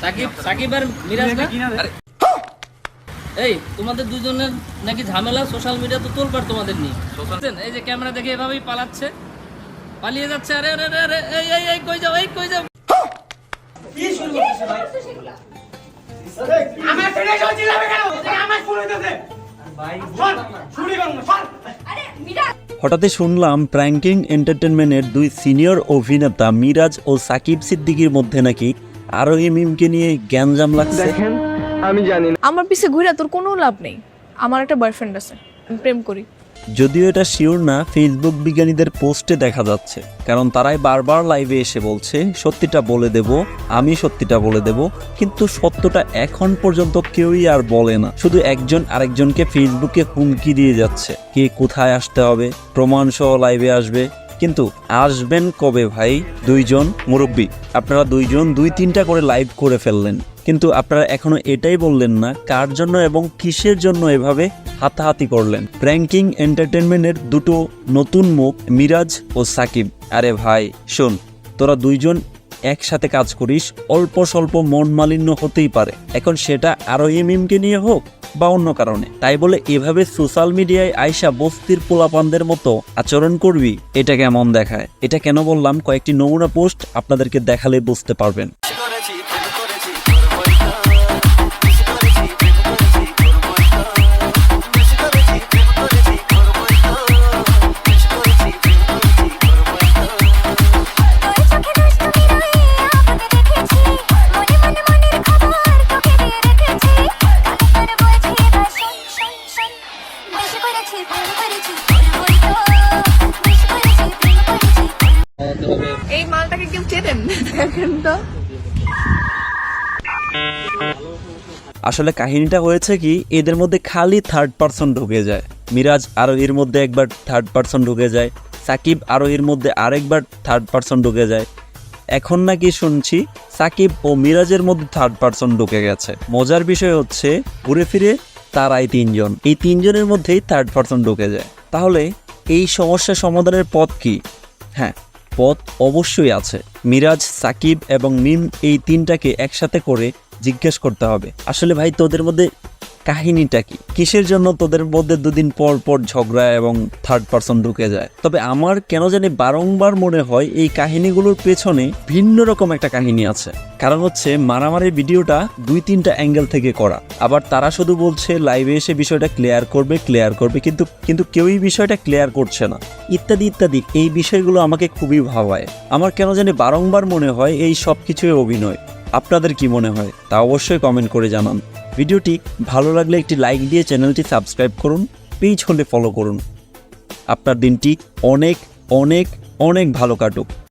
সাকিব সাকিব আর মিরাজ না? এই তোমাদের দুজনের নাকি ঝামেলা, সোশ্যাল মিডিয়া তো তোলপাড় তোমাদের নিয়ে। এই যে ক্যামেরা দেখে এভাবেই পালাচ্ছে, পালিয়ে যাচ্ছে। আরে আরে আরে এই এই এই কই যাও, এই কই যাও? কি শুরু করছিস ভাই? আমার ছেলে চলছিল কেন? আমার ফোন হইতেছে ভাই, শুনি করুন সর। আরে মিরাজ, হঠাৎই শুনলাম প্র্যাঙ্কিং এন্টারটেইনমেন্টের দুই সিনিয়র অভিনেতা মিরাজ ও সাকিব সিদ্দিকীর মধ্যে নাকি আরোহী মিমকে নিয়ে গ্যাঞ্জাম লাগছে। দেখেন আমি জানি না, আমার পিছে ঘুরে তোর কোনো লাভ নেই। আমার একটা বয়ফ্রেন্ড আছে, আমি প্রেম করি। যদিও এটা শিওর না, ফেসবুক বিজ্ঞানীদের পোস্টে দেখা যাচ্ছে, কারণ তারাই বারবার লাইভে এসে বলছে সত্যিটা বলে দেব, আমি সত্যিটা বলে দেব, কিন্তু সত্যটা এখন পর্যন্ত কেউই আর বলে না। শুধু একজন আরেকজনকে ফেসবুকে হুমকি দিয়ে যাচ্ছে, কে কোথায় আসতে হবে, প্রমাণ সহ লাইভে আসবে। কিন্তু আসবেন কবে ভাই? দুইজন মুরব্বী, আপনারা দুইজন 2-3টা করে লাইভ করে ফেললেন, কিন্তু আপনারা এখনো এটাই বললেন না কার জন্য এবং কিসের জন্য এভাবে হাতাহাতি করলেন। প্র্যাঙ্কিং এন্টারটেইনমেন্টের দুটো নতুন মুখ মিরাজ ও সাকিব। আরে ভাই শোন, তোরা দুইজন একসাথে কাজ করিস, অল্প স্বল্প মন মালিন্য হতেই পারে। এখন সেটা আরোহী মিমকে নিয়ে হোক বা অন্য কারণে, তাই বলে এভাবে সোশ্যাল মিডিয়ায় আইসা বস্তির পোলাপানদের মতো আচরণ করবি, এটা কেমন দেখায়? এটা কেন বললাম, কয়েকটি নমুনা পোস্ট আপনাদেরকে দেখালে বুঝতে পারবেন। এই মালটাকে কেউ চেনেন? দেখেন তো। আসলে কাহিনীটা হয়েছে কি, এদের মধ্যে খালি থার্ড পারসন ঢুকে যায়। মিরাজ আরোহীর মধ্যে একবার থার্ড পারসন ঢুকে যায়, সাকিব আরোহীর মধ্যে আরেকবার থার্ড পারসন ঢুকে যায়। এখন নাকি শুনছি সাকিব ও মিরাজের মধ্যে থার্ড পারসন ঢুকে গেছে। মজার বিষয় হচ্ছে ঘুরে ফিরে তারাই তিনজন, এই তিনজনের মধ্যেই থার্ড পারসন ঢুকে যায়। তাহলে এই সমস্যা সমাধানের পথ কি? হ্যাঁ, পথ অবশ্যই আছে। মিরাজ, সাকিব এবং মিম এই তিনটাকে একসাথে করে জিজ্ঞেস করতে হবে, আসলে ভাই তোদের মধ্যে কাহিনীটা কি? কিসের জন্য তোদের মধ্যে দুদিন পর পর ঝগড়া এবং থার্ড পারসন ঢুকে যায়? তবে আমার কেন জানি বারংবার মনে হয় এই কাহিনীগুলোর পেছনে ভিন্ন রকম একটা কাহিনী আছে। কারণ হচ্ছে মারামারির ভিডিওটা 2-3টা অ্যাঙ্গেল থেকে করা, আবার তারা শুধু বলছে লাইভে এসে বিষয়টা ক্লিয়ার করবে, কিন্তু কেউই বিষয়টা ক্লিয়ার করছে না, ইত্যাদি ইত্যাদি। এই বিষয়গুলো আমাকে খুবই ভাবায়। আমার কেন জানি বারংবার মনে হয় এই সব কিছুই অভিনয়। আপনাদের কি মনে হয় তা অবশ্যই কমেন্ট করে জানান। ভিডিওটি ভালো লাগলে একটি লাইক দিয়ে চ্যানেলটি সাবস্ক্রাইব করুন, পেজ হলে ফলো করুন। আপনার দিনটি অনেক অনেক অনেক ভালো কাটুক।